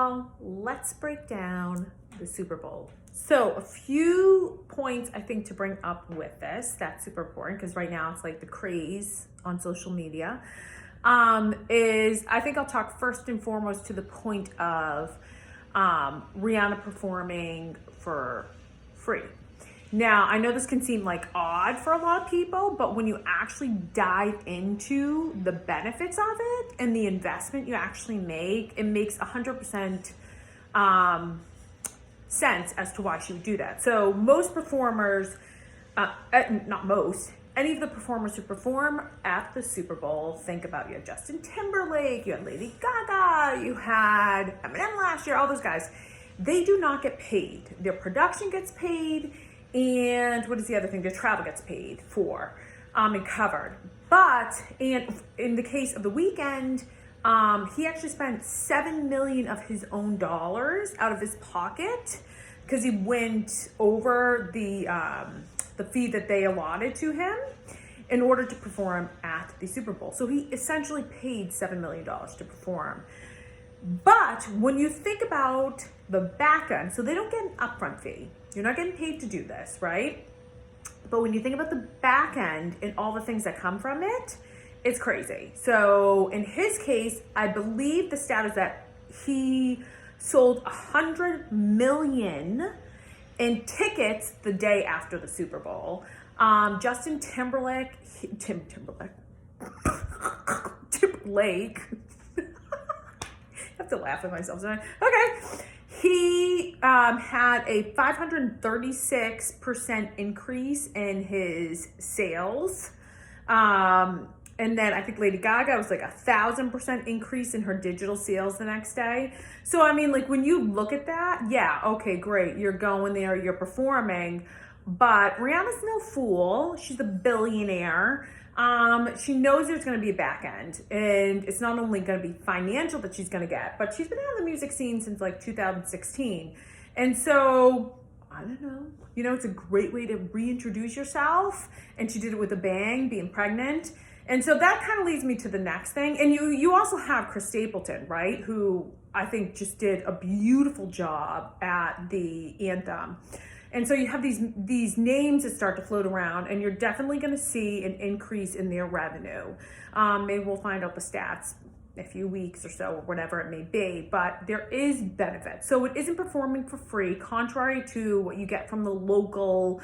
y'all, let's break down the Super Bowl. So a few points I think to bring up with this that's super important, because right now it's like the craze on social media, is I think I'll talk first and foremost to the point of Rihanna performing for free. Now, I know this can seem like odd for a lot of people, but when you actually dive into the benefits of it and the investment you actually make, it makes 100% sense as to why she would do that. So most performers, not most, any of the performers who perform at the Super Bowl, think about, you had Justin Timberlake, you had Lady Gaga, you had Eminem last year, all those guys, they do not get paid. Their production gets paid, and what is the other thing? Their travel gets paid for and covered. But in the case of The Weeknd, he actually spent $7 million of his own dollars out of his pocket because he went over the fee that they allotted to him in order to perform at the Super Bowl. So he essentially paid $7 million to perform. But when you think about the back end, so they don't get an upfront fee. You're not getting paid to do this, right? But when you think about the back end and all the things that come from it, it's crazy. So in his case, I believe the stat is that he sold 100 million in tickets the day after the Super Bowl. Justin Timberlake, Timberlake. I have to laugh at myself tonight. Okay. He had a 536% increase in his sales. And then I think Lady Gaga was like 1,000% increase in her digital sales the next day. So, I mean, like when you look at that, yeah, okay, great. You're going there, you're performing. But Rihanna's no fool. She's a billionaire. She knows there's going to be a back end, and it's not only going to be financial that she's going to get, but she's been on the music scene since like 2016. And so, I don't know, it's a great way to reintroduce yourself. And she did it with a bang, being pregnant. And so that kind of leads me to the next thing. And you also have Chris Stapleton, right? Who I think just did a beautiful job at the anthem. And so you have these names that start to float around, and you're definitely going to see an increase in their revenue. Maybe we'll find out the stats in a few weeks or so, or whatever it may be, but there is benefit. So it isn't performing for free, contrary to what you get from the local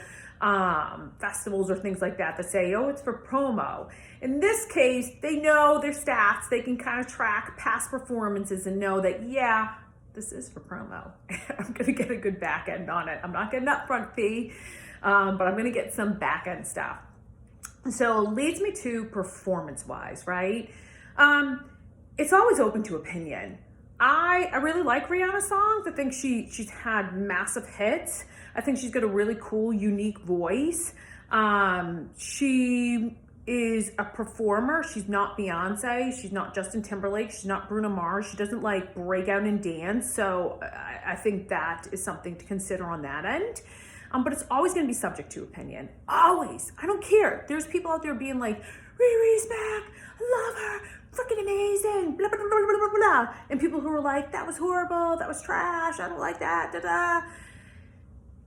festivals or things like that say, oh, it's for promo. In this case, they know their stats. They can kind of track past performances and know that, yeah, this is for promo. I'm going to get a good back end on it. I'm not getting an upfront fee, but I'm going to get some back end stuff. So leads me to performance wise, right? It's always open to opinion. I really like Rihanna's songs. I think she's had massive hits. I think she's got a really cool, unique voice. She is a performer. She's not Beyonce. She's not Justin Timberlake. She's not Bruno Mars. She doesn't like break out and dance. So I think that is something to consider on that end. But it's always going to be subject to opinion. Always. I don't care. There's people out there being like, Riri's back. I love her. Freaking amazing. Blah, blah, blah, blah, blah, blah. And people who are like, that was horrible. That was trash. I don't like that. Da, da.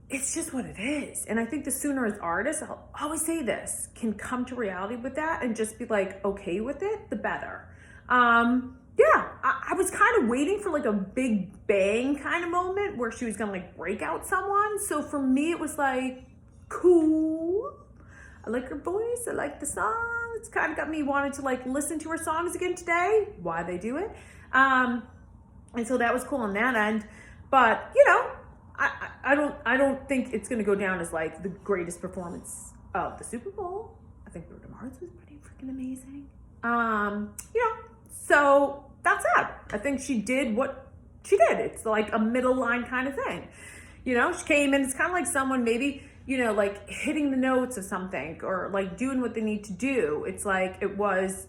It's just what it is. And I think the sooner as artists, I'll always say this, can come to reality with that and just be like, okay with it, the better. I was kind of waiting for like a big bang kind of moment where she was going to like break out someone. So for me, it was like, cool. I like her voice. I like the song. It's kind of got me wanting to like listen to her songs again today. Why they do it. And so that was cool on that end. But, I don't think it's going to go down as like the greatest performance of the Super Bowl. I think Bruno Mars was pretty freaking amazing. So that's it. I think she did what she did. It's like a middle line kind of thing. She came in, it's kind of like someone maybe, like hitting the notes of something or like doing what they need to do. It's like, it was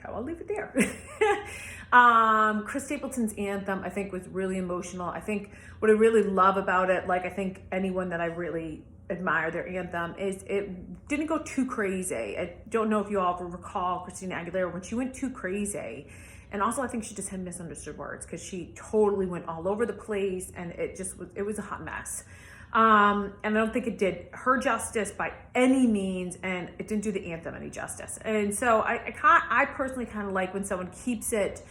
how I'll leave it there. Chris Stapleton's anthem, I think, was really emotional. I think what I really love about it, like I think anyone that I really admire their anthem, is it didn't go too crazy. I don't know if you all recall Christina Aguilera when she went too crazy. And also I think she just had misunderstood words because she totally went all over the place, and it was a hot mess. And I don't think it did her justice by any means, and it didn't do the anthem any justice. And so I personally kind of like when someone keeps it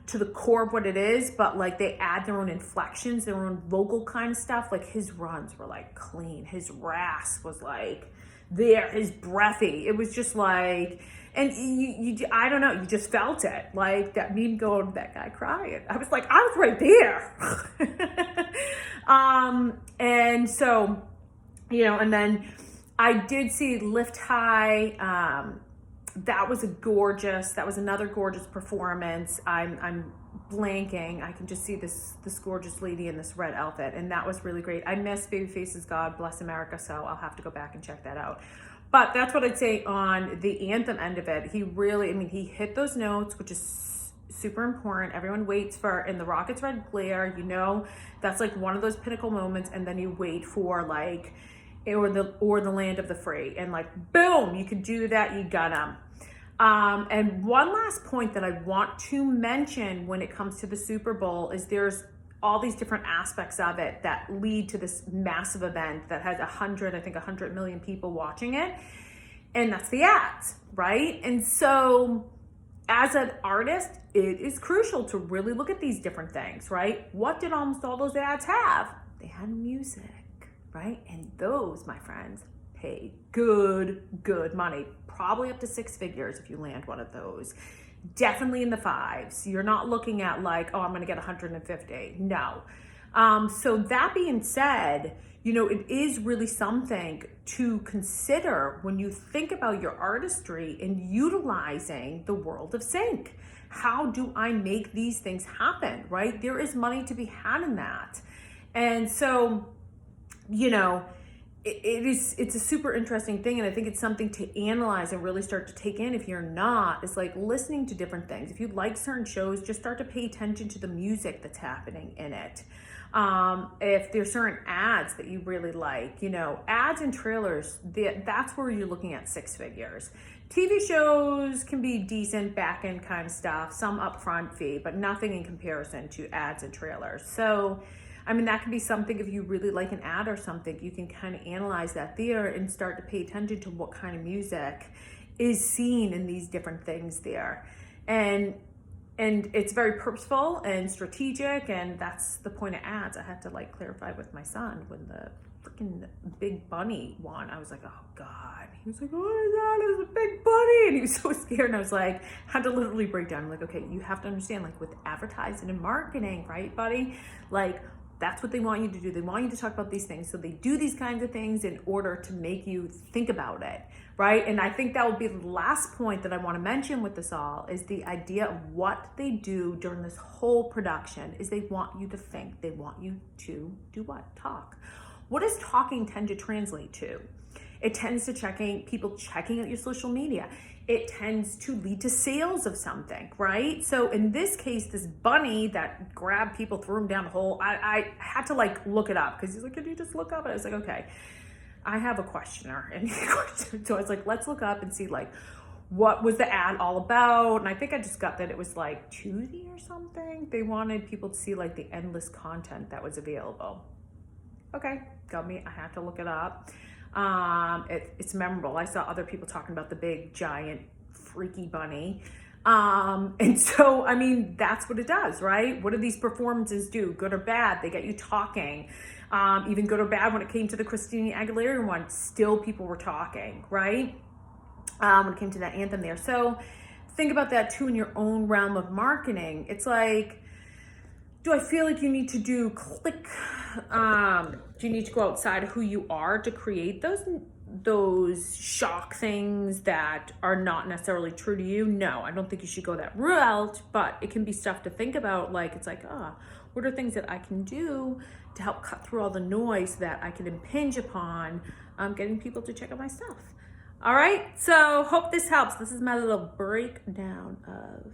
to the core of what it is, but like they add their own inflections, their own vocal kind of stuff. Like his runs were like clean, his rasp was like there, his breathy. It was just like, and you I don't know, you just felt it. Like that meme going, that guy crying. I was like, I was right there. And so, you know, and then I did see Lift High. That was another gorgeous performance. I'm blanking. I can just see this gorgeous lady in this red outfit, and that was really great. I missed Babyface's God Bless America, so I'll have to go back and check that out. But that's what I'd say on the anthem end of it. He really, I mean, he hit those notes, which is super important. Everyone waits for, in the Rocket's Red Glare, you know, that's like one of those pinnacle moments, and then you wait for like, or the Land of the Free, and like, boom, you can do that, you got 'em. And one last point that I want to mention when it comes to the Super Bowl is there's all these different aspects of it that lead to this massive event that has 100 million people watching it. And that's the ads, right? And so as an artist, it is crucial to really look at these different things, right? What did almost all those ads have? They had music, right? And those, my friends, pay good money, probably up to 6 figures if you land one of those. Definitely in the 5s. You're not looking at like, oh, I'm gonna get 150. No. So that being said, you know, it is really something to consider when you think about your artistry and utilizing the world of sync. How do I make these things happen, right? There is money to be had in that. And so, you know, it's a super interesting thing, and I think it's something to analyze and really start to take in. If you're not, it's like listening to different things. If you like certain shows, just start to pay attention to the music that's happening in it. If there's certain ads that you really like, you know, ads and trailers, that's where you're looking at 6 figures. TV shows can be decent back end kind of stuff, some upfront fee, but nothing in comparison to ads and trailers. So I mean, that can be something, if you really like an ad or something, you can kind of analyze that there and start to pay attention to what kind of music is seen in these different things there. And it's very purposeful and strategic, and that's the point of ads. I had to like clarify with my son when the freaking Big Bunny won. I was like, oh God. He was like, what is that? It was a big bunny. And he was so scared. And I was like, had to literally break down. I'm like, okay, you have to understand, like with advertising and marketing, right, buddy? Like, that's what they want you to do. They want you to talk about these things. So they do these kinds of things in order to make you think about it, right? And I think that would be the last point that I want to mention with this all is the idea of what they do during this whole production is they want you to think. They want you to do what? Talk. What does talking tend to translate to? It tends to people checking out your social media. It tends to lead to sales of something, right? So in this case, this bunny that grabbed people, threw him down the hole, I had to like look it up because he's like, can you just look up? And I was like, okay, I have a questioner. And so I was like, let's look up and see like, what was the ad all about? And I think I just got that it was like Tuesday or something. They wanted people to see like the endless content that was available. Okay, got me, I had to look it up. It's memorable. I saw other people talking about the big, giant, freaky bunny. And so, I mean, that's what it does, right? What do these performances do? Good or bad? They get you talking. Even good or bad when it came to the Christina Aguilera one, still people were talking, right? When it came to that anthem there. So think about that too in your own realm of marketing. It's like, do I feel like you need to do do you need to go outside of who you are to create those shock things that are not necessarily true to you? No, I don't think you should go that route, but it can be stuff to think about. Like, it's like, what are things that I can do to help cut through all the noise that I can impinge upon getting people to check out my stuff? All right, so hope this helps. This is my little breakdown of